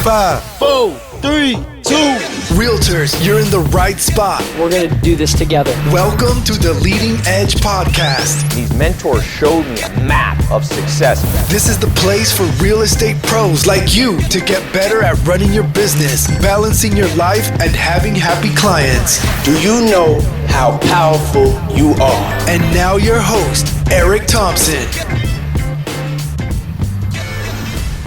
5, 4, 3, 2. Realtors, you're in the right spot. We're going to do this together. Welcome to the Leading Edge Podcast. These mentors showed me a map of success. This is the place for real estate pros like you to get better at running your business, balancing your life, and having happy clients. Do you know how powerful you are? And now your host, Eric Thompson.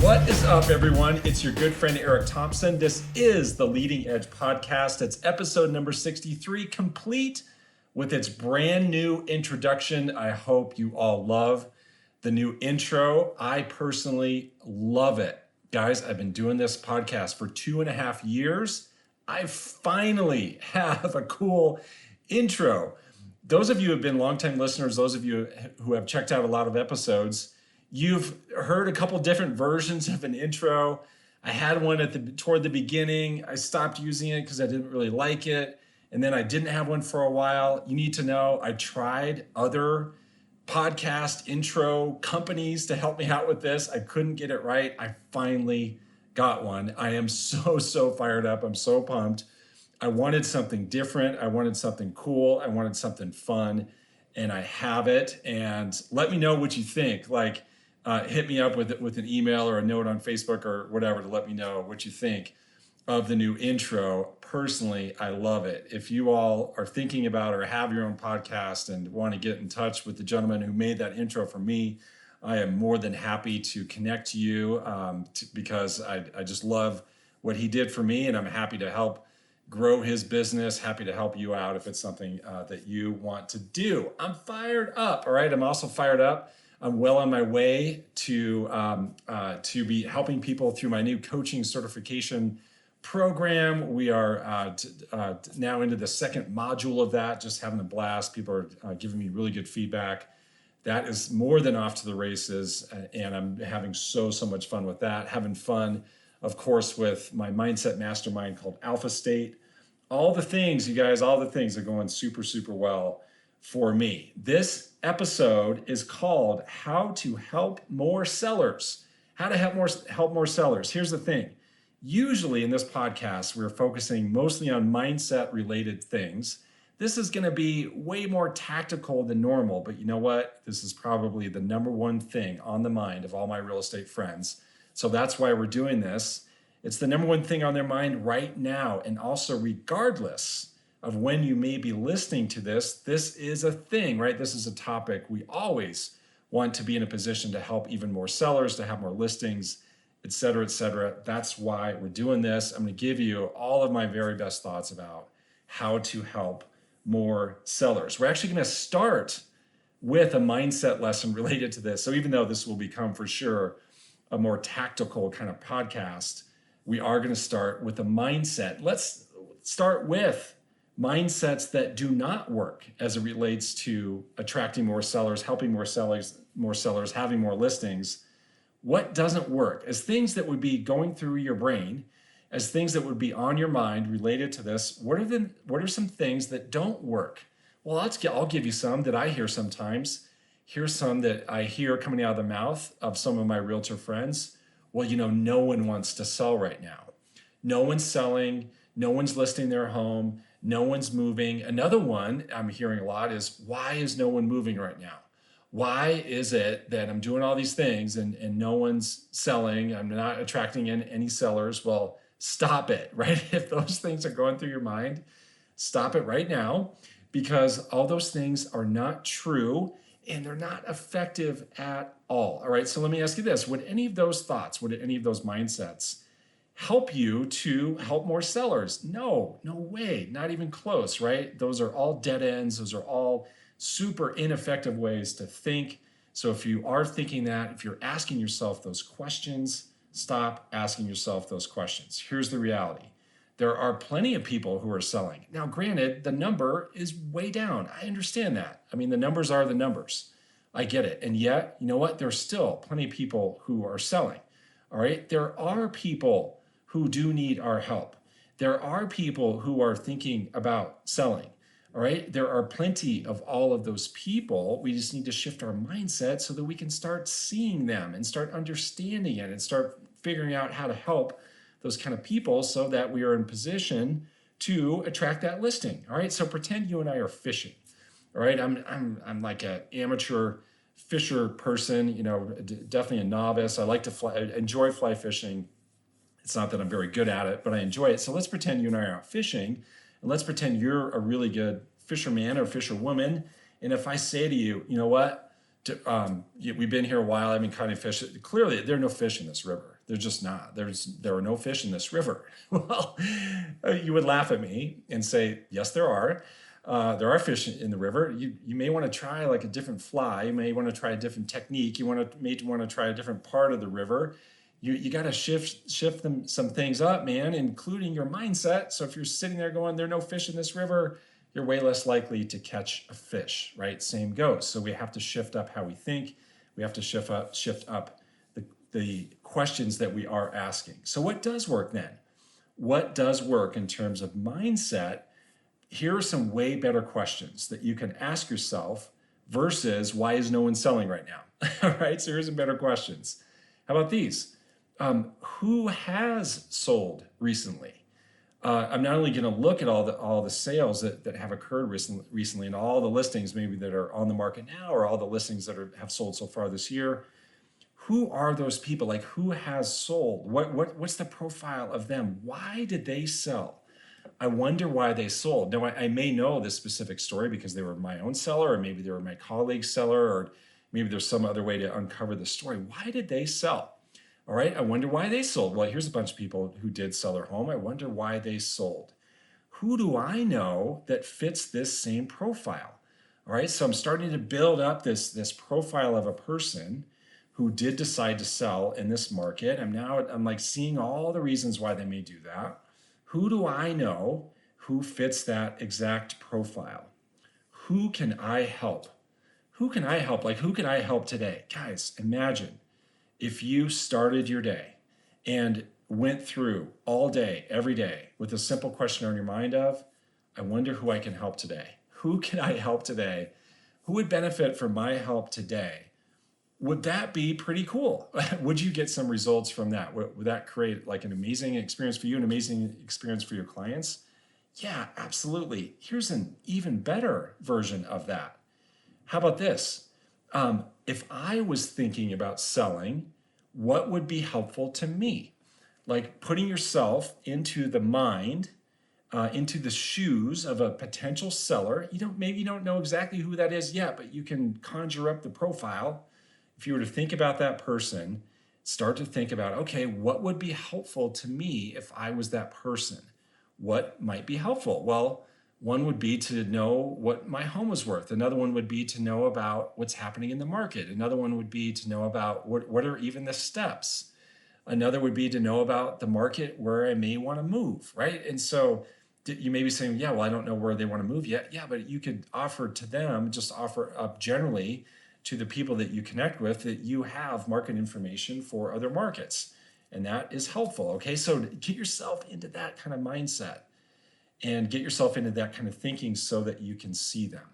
What is up, everyone? It's your good friend, Eric Thompson. This is the Leading Edge Podcast. It's episode number 63, complete with its brand new introduction. I hope you all love the new intro. I personally love it. Guys, I've been doing this podcast for 2.5 years. I finally have a cool intro. Those of you who have been longtime listeners, those of you who have checked out a lot of episodes, you've heard a couple different versions of an intro. I had one toward the beginning. I stopped using it because I didn't really like it. And then I didn't have one for a while. You need to know I tried other podcast intro companies to help me out with this. I couldn't get it right. I finally got one. I am so fired up. I'm so pumped. I wanted something different. I wanted something cool. I wanted something fun. And I have it. And let me know what you think. Hit me up with an email or a note on Facebook or whatever to let me know what you think of the new intro. Personally, I love it. If you all are thinking about or have your own podcast and want to get in touch with the gentleman who made that intro for me, I am more than happy to connect to you because I just love what he did for me, and I'm happy to help grow his business, happy to help you out if it's something that you want to do. I'm fired up, all right? I'm also fired up. I'm well on my way to be helping people through my new coaching certification program. We are now into the second module of that, just having a blast. People are giving me really good feedback. That is more than off to the races, and I'm having so much fun with that. Having fun, of course, with my mindset mastermind called Alpha State. All the things, you guys, all the things are going super well for me. This episode is called How to Help More Sellers. How to help more sellers. Here's the thing. Usually in this podcast, we're focusing mostly on mindset related things. This is going to be way more tactical than normal, but you know what? This is probably the number one thing on the mind of all my real estate friends. So that's why we're doing this. It's the number one thing on their mind right now. And also, regardless of when you may be listening to this, this is a thing, right? This is a topic we always want to be in a position to help even more sellers, to have more listings, et cetera, et cetera. That's why we're doing this. I'm going to give you all of my very best thoughts about how to help more sellers. We're actually going to start with a mindset lesson related to this. So even though this will become for sure a more tactical kind of podcast, we are going to start with a mindset. Let's start with mindsets that do not work as it relates to attracting more sellers, helping more sellers, having more listings. What doesn't work? As things that would be going through your brain, as things that would be on your mind related to this, what are some things that don't work? Well, I'll give you some that I hear sometimes. Here's some that I hear coming out of the mouth of some of my realtor friends. Well, no one wants to sell right now. No one's selling. No one's listing their home. No one's moving. Another one I'm hearing a lot is, why is no one moving right now? Why is it that I'm doing all these things and no one's selling? I'm not attracting any sellers. Well, stop it, right? If those things are going through your mind, stop it right now, because all those things are not true and they're not effective at all. All right, so let me ask you this. Would any of those thoughts, would any of those mindsets help you to help more sellers? No way, not even close, right? Those are all dead ends. Those are all super ineffective ways to think. So if you are thinking that, if you're asking yourself those questions, stop asking yourself those questions. Here's the reality. There are plenty of people who are selling. Now, granted, the number is way down. I understand that. I mean, the numbers are the numbers. I get it. And yet, you know what? There's still plenty of people who are selling. All right. There are people who do need our help. There are people who are thinking about selling. All right. There are plenty of all of those people. We just need to shift our mindset so that we can start seeing them and start understanding it and start figuring out how to help those kind of people so that we are in position to attract that listing. All right. So pretend you and I are fishing. All right. I'm like an amateur fisher person, definitely a novice. I like to fly, I enjoy fly fishing. It's not that I'm very good at it, but I enjoy it. So let's pretend you and I are out fishing, and let's pretend you're a really good fisherman or fisherwoman. And if I say to you, you know what, we've been here a while, I've been cutting fish. Clearly, there are no fish in this river. They're just not. There are no fish in this river. Well, you would laugh at me and say, yes, there are. There are fish in the river. You may want to try like a different fly. You may want to try a different technique. You may want to try a different part of the river. You got to shift some things up, man, including your mindset. So if you're sitting there going, there are no fish in this river, you're way less likely to catch a fish, right? Same goes. So we have to shift up how we think. We have to shift up the questions that we are asking. So what does work then? What does work in terms of mindset? Here are some way better questions that you can ask yourself versus why is no one selling right now? All right, so here's some better questions. How about these? Who has sold recently? I'm not only going to look at all the sales that have occurred recently and all the listings maybe that are on the market now or all the listings that have sold so far this year. Who are those people? Like who has sold? What's the profile of them? Why did they sell? I wonder why they sold. Now, I may know this specific story because they were my own seller, or maybe they were my colleague's seller, or maybe there's some other way to uncover the story. Why did they sell? All right, I wonder why they sold. Well, here's a bunch of people who did sell their home. I wonder why they sold. Who do I know that fits this same profile? All right, so I'm starting to build up this profile of a person who did decide to sell in this market. I'm like seeing all the reasons why they may do that. Who do I know who fits that exact profile? Who can I help? Who can I help? Like, who can I help today? Guys, imagine if you started your day and went through all day, every day, with a simple question on your mind of, I wonder who I can help today. Who can I help today? Who would benefit from my help today? Would that be pretty cool? Would you get some results from that? Would that create like an amazing experience for you, an amazing experience for your clients? Yeah, absolutely. Here's an even better version of that. How about this? If I was thinking about selling, what would be helpful to me? Like putting yourself into the mind, into the shoes of a potential seller. Maybe you don't know exactly who that is yet, but you can conjure up the profile. If you were to think about that person, start to think about, okay, what would be helpful to me if I was that person? What might be helpful? Well, one would be to know what my home was worth. Another one would be to know about what's happening in the market. Another one would be to know about what are even the steps. Another would be to know about the market where I may want to move, right? And so you may be saying, yeah, well, I don't know where they want to move yet. Yeah, but you could offer to them, just offer up generally to the people that you connect with that you have market information for other markets. And that is helpful. Okay, so get yourself into that kind of mindset and get yourself into that kind of thinking so that you can see them.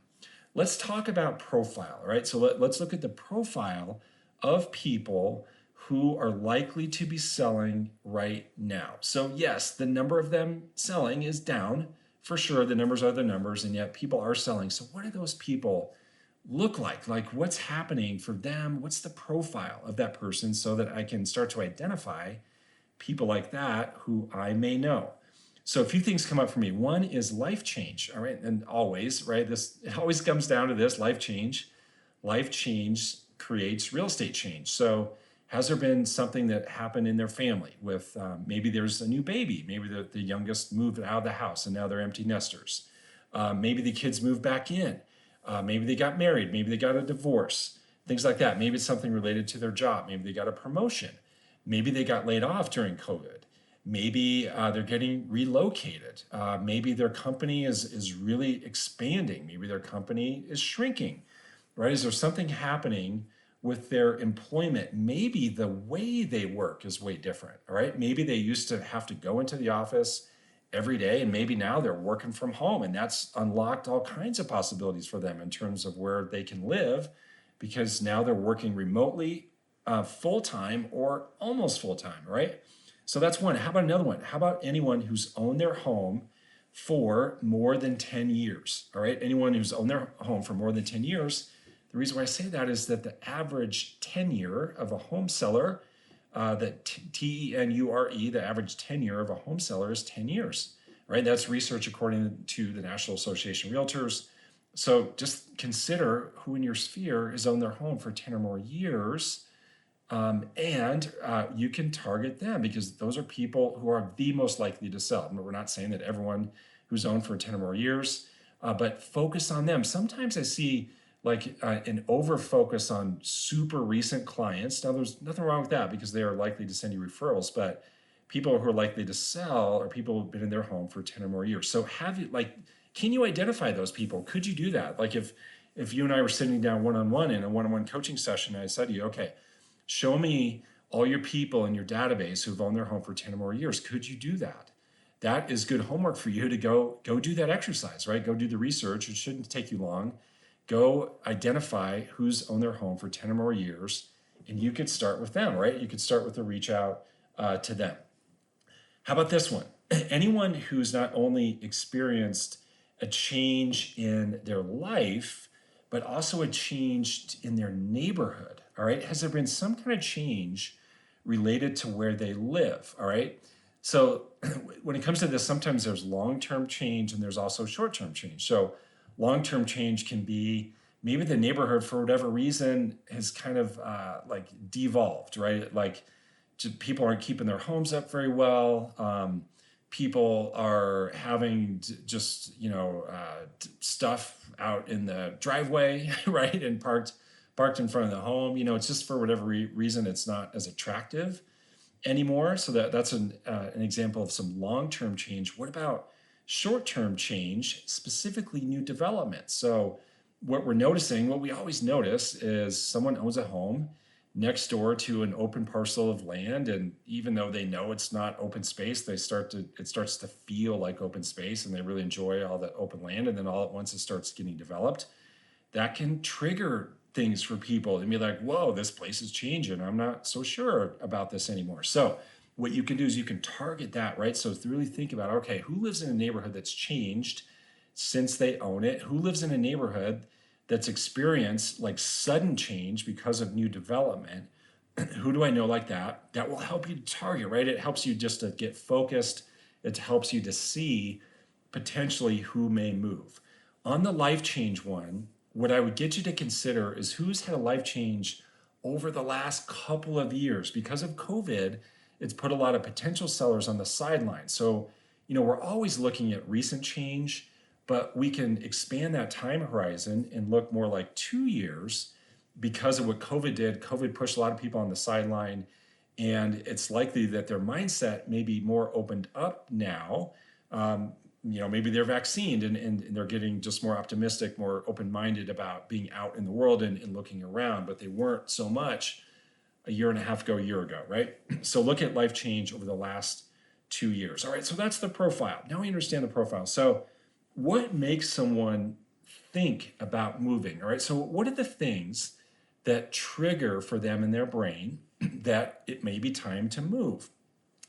Let's talk about profile, right? So let's look at the profile of people who are likely to be selling right now. So yes, the number of them selling is down for sure. The numbers are the numbers, and yet people are selling. So what do those people look like? Like what's happening for them? What's the profile of that person so that I can start to identify people like that who I may know? So a few things come up for me. One is life change, all right? And always, right? It always comes down to this, life change. Life change creates real estate change. So has there been something that happened in their family with maybe there's a new baby, maybe the youngest moved out of the house and now they're empty nesters. Maybe the kids moved back in. Maybe they got married, maybe they got a divorce, things like that. Maybe it's something related to their job. Maybe they got a promotion. Maybe they got laid off during COVID. Maybe they're getting relocated. Maybe their company is really expanding. Maybe their company is shrinking, right? Is there something happening with their employment? Maybe the way they work is way different, all right? Maybe they used to have to go into the office every day, and maybe now they're working from home, and that's unlocked all kinds of possibilities for them in terms of where they can live, because now they're working remotely, full-time or almost full-time, right? So that's one. How about another one? How about anyone who's owned their home for more than 10 years? All right. Anyone who's owned their home for more than 10 years. The reason why I say that is that the average tenure of a home seller, that tenure, the average tenure of a home seller is 10 years, right? That's research according to the National Association of Realtors. So just consider who in your sphere has owned their home for 10 or more years. And you can target them because those are people who are the most likely to sell. We're not saying that everyone who's owned for 10 or more years, but focus on them. Sometimes I see like an over focus on super recent clients. Now, there's nothing wrong with that because they are likely to send you referrals, but people who are likely to sell are people who've been in their home for 10 or more years. So can you identify those people? Could you do that? Like if you and I were sitting down one-on-one in a one-on-one coaching session, and I said to you, okay, show me all your people in your database who've owned their home for 10 or more years. Could you do that? That is good homework for you to go do that exercise, right? Go do the research. It shouldn't take you long. Go identify who's owned their home for 10 or more years, and you could start with them, right? You could start with a reach out to them. How about this one? Anyone who's not only experienced a change in their life, but also a change in their neighborhood, all right? Has there been some kind of change related to where they live, all right? So when it comes to this, sometimes there's long-term change and there's also short-term change. So long-term change can be maybe the neighborhood, for whatever reason, has kind of like devolved, right? Like people aren't keeping their homes up very well. People are having just, stuff out in the driveway, right? And parked in front of the home. It's just for whatever reason, it's not as attractive anymore. So that's an example of some long-term change. What about short-term change, specifically new development? So what we always notice is someone owns a home next door to an open parcel of land, and even though they know it's not open space, it starts to feel like open space, and they really enjoy all the open land, and then all at once it starts getting developed. That can trigger things for people and be like, whoa, this place is changing. I'm not so sure about this anymore. So what you can do is you can target that, right? So really think about, okay, who lives in a neighborhood that's changed since they own it? Who lives in a neighborhood that's experienced like sudden change because of new development? Who do I know like that? That will help you to target, right? It helps you just to get focused. It helps you to see potentially who may move. On the life change one, what I would get you to consider is who's had a life change over the last couple of years. Because of COVID, it's put a lot of potential sellers on the sidelines. So, we're always looking at recent change, but we can expand that time horizon and look more like 2 years because of what COVID did. COVID pushed a lot of people on the sideline, and it's likely that their mindset may be more opened up now. Maybe they're vaccinated and they're getting just more optimistic, more open-minded about being out in the world and looking around, but they weren't so much a year and a half ago, a year ago, right? So look at life change over the last 2 years. All right, so that's the profile. Now we understand the profile. So what makes someone think about moving? All right, so what are the things that trigger for them in their brain that it may be time to move?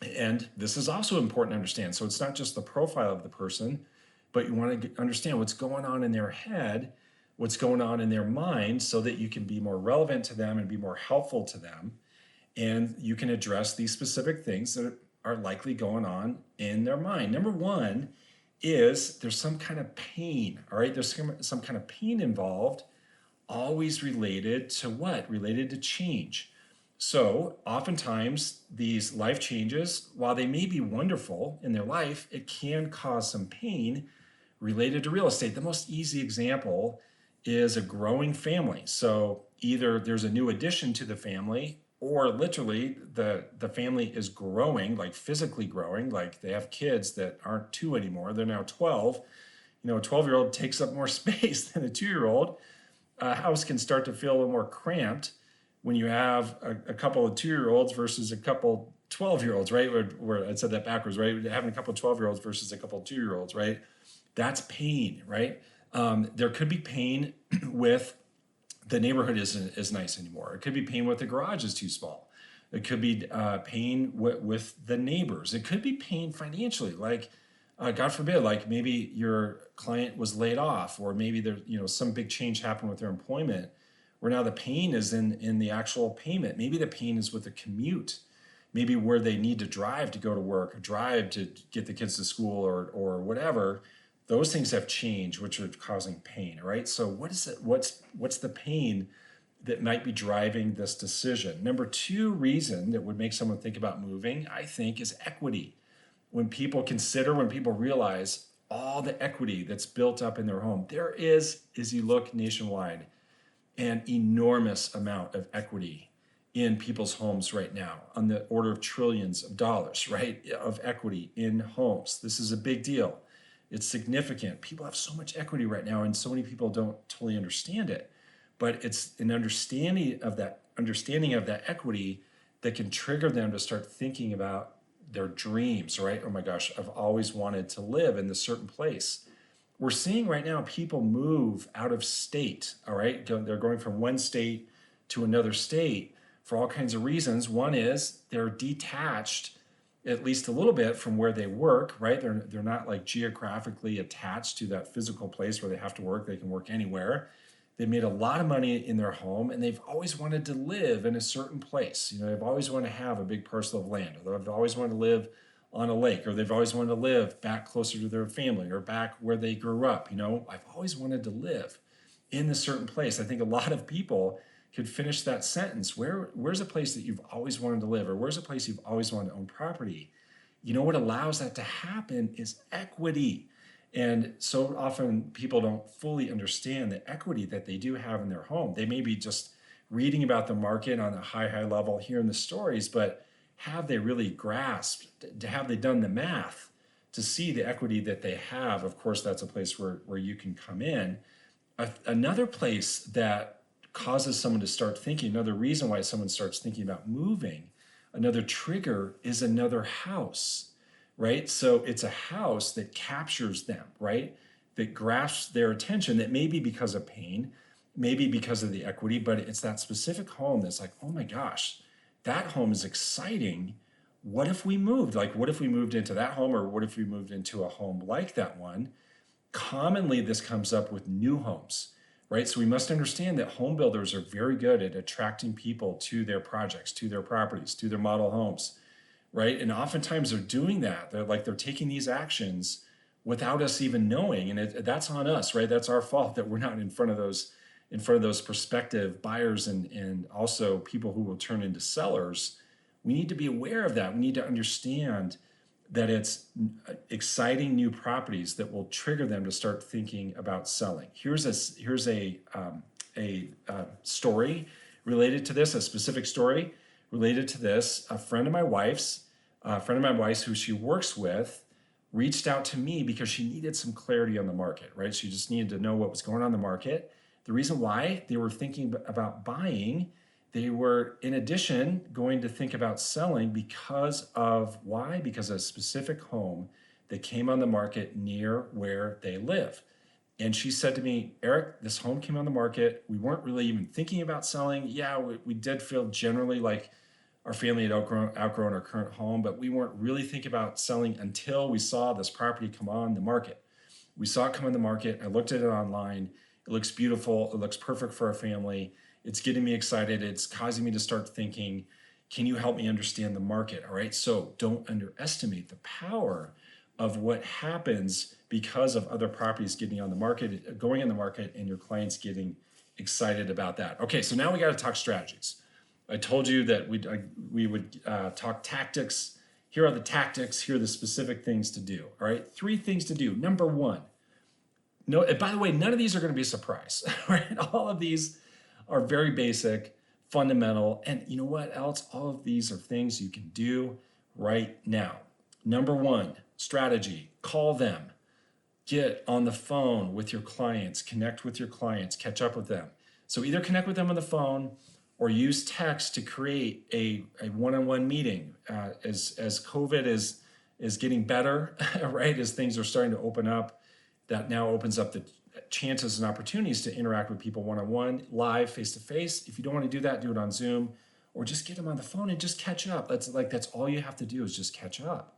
And this is also important to understand. So it's not just the profile of the person, but you want to understand what's going on in their head, what's going on in their mind, so that you can be more relevant to them and be more helpful to them. And you can address these specific things that are likely going on in their mind. Number one is there's some kind of pain, all right? There's some kind of pain involved, always related to what? Related to change. So oftentimes these life changes, while they may be wonderful in their life, it can cause some pain related to real estate. The most easy example is a growing family. So either there's a new addition to the family, or literally the family is growing, like physically growing, like they have kids that aren't 2 anymore, they're now 12. A 12-year-old takes up more space than a 2-year-old. A house can start to feel a little more cramped when you have a couple of 2-year-olds versus a couple 12-year-olds, right? Where I said that backwards, right? Having a couple of 12-year-olds versus a couple of 2-year-olds, right? That's pain, right? There could be pain with the neighborhood isn't as nice anymore. It could be pain with the garage is too small. It could be pain with the neighbors. It could be pain financially, like God forbid, like maybe your client was laid off, or maybe there, some big change happened with their employment, where now the pain is in the actual payment. Maybe the pain is with the commute, maybe where they need to drive to go to work, or drive to get the kids to school, or whatever. Those things have changed, which are causing pain, right? So what is it? What's the pain that might be driving this decision? Number two reason that would make someone think about moving, I think, is equity. When people realize all the equity that's built up in their home, there is, as you look nationwide, an enormous amount of equity in people's homes right now, on the order of trillions of dollars, right, of equity in homes. This is a big deal. It's significant. People have so much equity right now, and so many people don't totally understand it. But it's an understanding of that equity that can trigger them to start thinking about their dreams, right? Oh my gosh, I've always wanted to live in this certain place. We're seeing right now people move out of state, all right? They're going from one state to another state for all kinds of reasons. One is they're detached at least a little bit from where they work, right? They're not like geographically attached to that physical place where they have to work. They can work anywhere. They made a lot of money in their home, and they've always wanted to live in a certain place. They've always wanted to have a big parcel of land, or they've always wanted to live on a lake, or they've always wanted to live back closer to their family, or back where they grew up. I've always wanted to live in a certain place. I think a lot of people could finish that sentence. Where's a place that you've always wanted to live, or where's a place you've always wanted to own property? What allows that to happen is equity. And so often people don't fully understand the equity that they do have in their home. They may be just reading about the market on a high level, hearing the stories, but have they really grasped, have they done the math to see the equity that they have? Of course, that's a place where you can come in. Another place that causes someone to start thinking, another reason why someone starts thinking about moving, another trigger is another house. Right? So it's a house that captures them, right? That grasps their attention, that may be because of pain, maybe because of the equity, but it's that specific home that's like, oh my gosh, that home is exciting. What if we moved? Like, what if we moved into that home, or what if we moved into a home like that one? Commonly, this comes up with new homes, right? So we must understand that home builders are very good at attracting people to their projects, to their properties, to their model homes. Right? And oftentimes they're doing that. They're taking these actions without us even knowing. And that's on us, right? That's our fault that we're not in front of those prospective buyers and also people who will turn into sellers. We need to be aware of that. We need to understand that it's exciting new properties that will trigger them to start thinking about selling. Here's a story related to this, a specific story related to this. A friend of my wife's, who she works with, reached out to me because she needed some clarity on the market, right? She just needed to know what was going on in the market. The reason why they were thinking about buying, they were, in addition, going to think about selling because of why? Because of a specific home that came on the market near where they live. And she said to me, Eric, this home came on the market. We weren't really even thinking about selling. Yeah, we did feel generally like our family had outgrown our current home, but we weren't really thinking about selling until we saw this property come on the market. We saw it come on the market. I looked at it online. It looks beautiful. It looks perfect for our family. It's getting me excited. It's causing me to start thinking, can you help me understand the market? All right. So don't underestimate the power of what happens because of other properties getting on the market, going in the market, and your clients getting excited about that. Okay, so now we got to talk strategies. I told you that we would talk tactics. Here are the tactics. Here are the specific things to do. All right, 3 things to do. Number 1. No, and by the way, none of these are going to be a surprise. Right? All of these are very basic, fundamental, and you know what else? All of these are things you can do right now. Number 1, strategy: call them. Get on the phone with your clients, connect with your clients, catch up with them. So either connect with them on the phone or use text to create a one-on-one meeting. As COVID is getting better, right? As things are starting to open up, that now opens up the chances and opportunities to interact with people one-on-one, live, face-to-face. If you don't want to do that, do it on Zoom or just get them on the phone and just catch up. That's all you have to do is just catch up.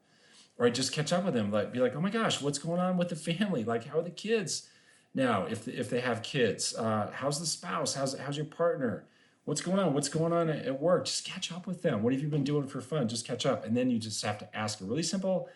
Right? Just catch up with them. Like, be like, oh my gosh, what's going on with the family? Like, how are the kids now? If they have kids, how's the spouse? How's your partner? What's going on? What's going on at work? Just catch up with them. What have you been doing for fun? Just catch up. And then you just have to ask a really simple,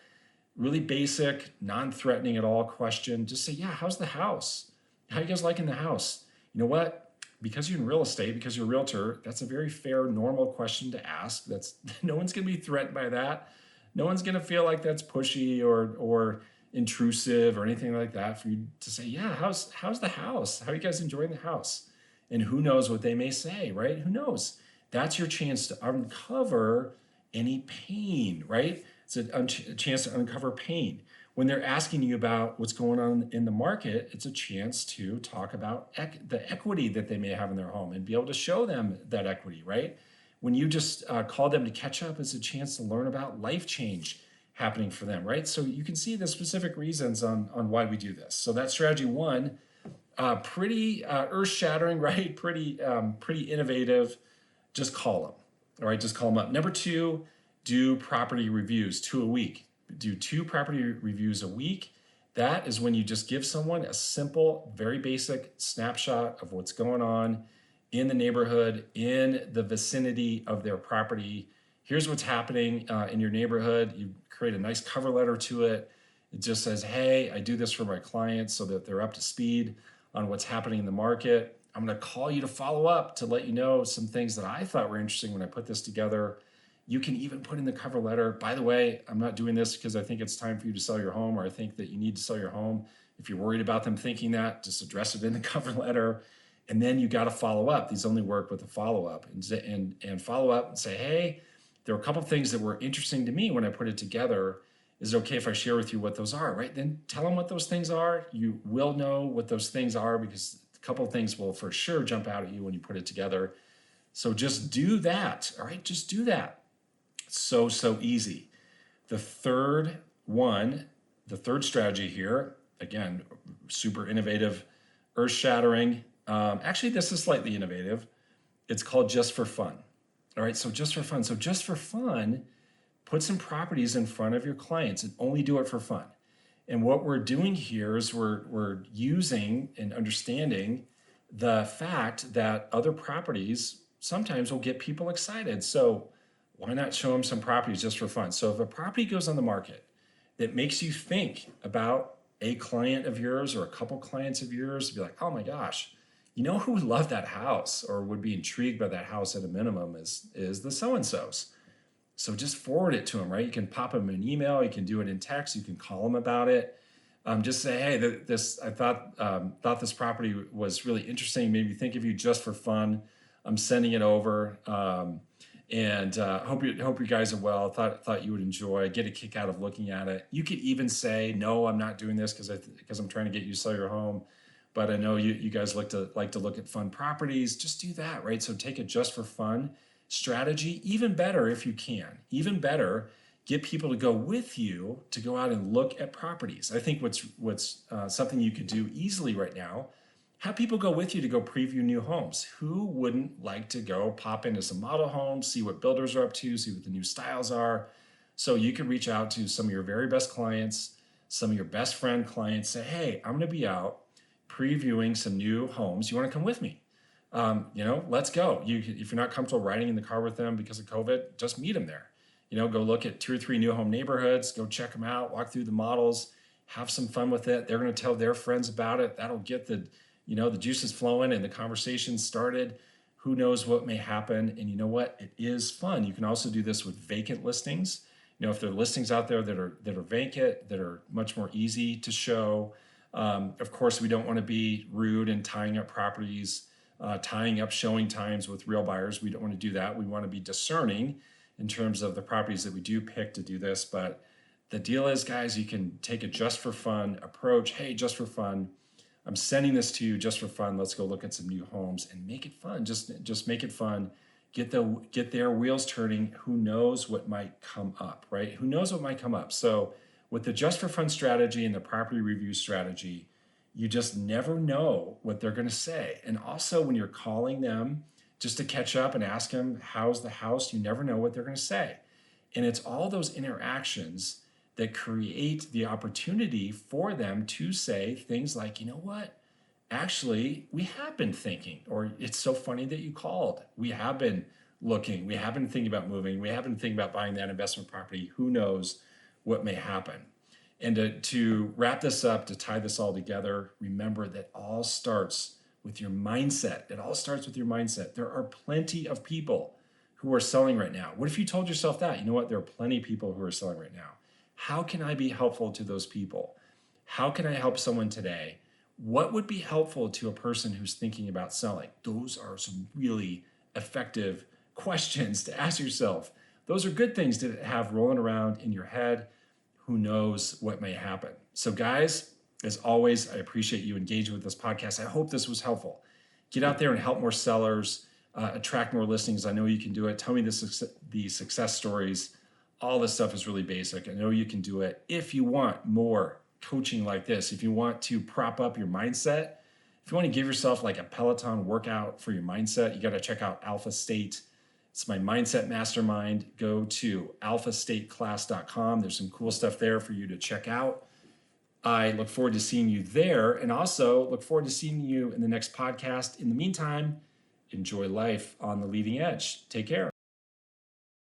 really basic, non-threatening at all question. Just say, yeah, how's the house? How you guys liking the house? You know what? Because you're in real estate, because you're a realtor, that's a very fair, normal question to ask. That's no one's going to be threatened by that. No one's going to feel like that's pushy or intrusive or anything like that for you to say, yeah, how's the house? How are you guys enjoying the house? And who knows what they may say, right? Who knows? That's your chance to uncover any pain, right? It's a chance to uncover pain. When they're asking you about what's going on in the market, it's a chance to talk about the equity that they may have in their home and be able to show them that equity, right? When you just call them to catch up, it's a chance to learn about life change happening for them, right? So you can see the specific reasons on why we do this. So that's strategy one, pretty earth-shattering, right? Pretty innovative. Just call them, all right? Just call them up. Number two, do property reviews, 2 a week. Do 2 property reviews a week. That is when you just give someone a simple, very basic snapshot of what's going on in the neighborhood, in the vicinity of their property. Here's what's happening in your neighborhood. You create a nice cover letter to it. It just says, hey, I do this for my clients so that they're up to speed on what's happening in the market. I'm going to call you to follow up to let you know some things that I thought were interesting when I put this together. You can even put in the cover letter, by the way, I'm not doing this because I think it's time for you to sell your home, or I think that you need to sell your home. If you're worried about them thinking that, just address it in the cover letter. And then you got to follow up. These only work with a follow-up, and follow up and say, hey, there are a couple of things that were interesting to me when I put it together. Is it okay if I share with you what those are, right? Then tell them what those things are. You will know what those things are because a couple of things will for sure jump out at you when you put it together. So just do that, all right? Just do that. So easy. The third strategy here, again, super innovative, earth-shattering. Actually, this is slightly innovative. It's called Just for Fun. All right, so just for fun. So just for fun, put some properties in front of your clients and only do it for fun. And what we're doing here is we're using and understanding the fact that other properties sometimes will get people excited. So why not show them some properties just for fun? So if a property goes on the market that makes you think about a client of yours or a couple clients of yours, be like, oh my gosh, you know who would love that house or would be intrigued by that house at a minimum is the so-and-sos. So just forward it to them, right? You can pop them an email, you can do it in text, you can call them about it. Just say, hey, I thought this property was really interesting, made me think of you just for fun. I'm sending it over, and hope you guys are well. Thought you would enjoy, get a kick out of looking at it. You could even say, no, I'm not doing this because I'm trying to get you to sell your home, but I know you guys like to look at fun properties. Just do that, right? So take it just for fun strategy. Even better if you can. Even better, get people to go with you to go out and look at properties. I think what's something you could do easily right now. Have people go with you to go preview new homes. Who wouldn't like to go pop into some model homes, see what builders are up to, see what the new styles are? So you can reach out to some of your very best clients, some of your best friend clients, say, hey, I'm gonna be out previewing some new homes. You wanna come with me? Let's go. If you're not comfortable riding in the car with them because of COVID, just meet them there. Go look at 2 or 3 new home neighborhoods, go check them out, walk through the models, have some fun with it. They're gonna tell their friends about it. That'll get the juices flowing and the conversation started. Who knows what may happen? And you know what? It is fun. You can also do this with vacant listings. If there are listings out there that are vacant, that are much more easy to show. Of course, we don't want to be rude and tying up properties, tying up showing times with real buyers. We don't want to do that. We want to be discerning in terms of the properties that we do pick to do this. But the deal is, guys, you can take a just for fun approach. Hey, just for fun. I'm sending this to you just for fun. Let's go look at some new homes and make it fun. Just make it fun. Get their wheels turning. Who knows what might come up, right? Who knows what might come up? So with the just for fun strategy and the property review strategy, you just never know what they're going to say. And also when you're calling them just to catch up and ask them, how's the house? You never know what they're going to say. And it's all those interactions that create the opportunity for them to say things like, you know what? Actually, we have been thinking, or it's so funny that you called. We have been looking. We have been thinking about moving. We have been thinking about buying that investment property. Who knows what may happen? And to wrap this up, to tie this all together, remember that all starts with your mindset. It all starts with your mindset. There are plenty of people who are selling right now. What if you told yourself that? You know what? There are plenty of people who are selling right now. How can I be helpful to those people? How can I help someone today? What would be helpful to a person who's thinking about selling? Those are some really effective questions to ask yourself. Those are good things to have rolling around in your head. Who knows what may happen? So guys, as always, I appreciate you engaging with this podcast. I hope this was helpful. Get out there and help more sellers, attract more listings. I know you can do it. Tell me the success stories. All this stuff is really basic. I know you can do it. If you want more coaching like this, if you want to prop up your mindset, if you want to give yourself like a Peloton workout for your mindset, you got to check out Alpha State. It's my mindset mastermind. Go to alphastateclass.com. There's some cool stuff there for you to check out. I look forward to seeing you there, and also look forward to seeing you in the next podcast. In the meantime, enjoy life on the leading edge. Take care.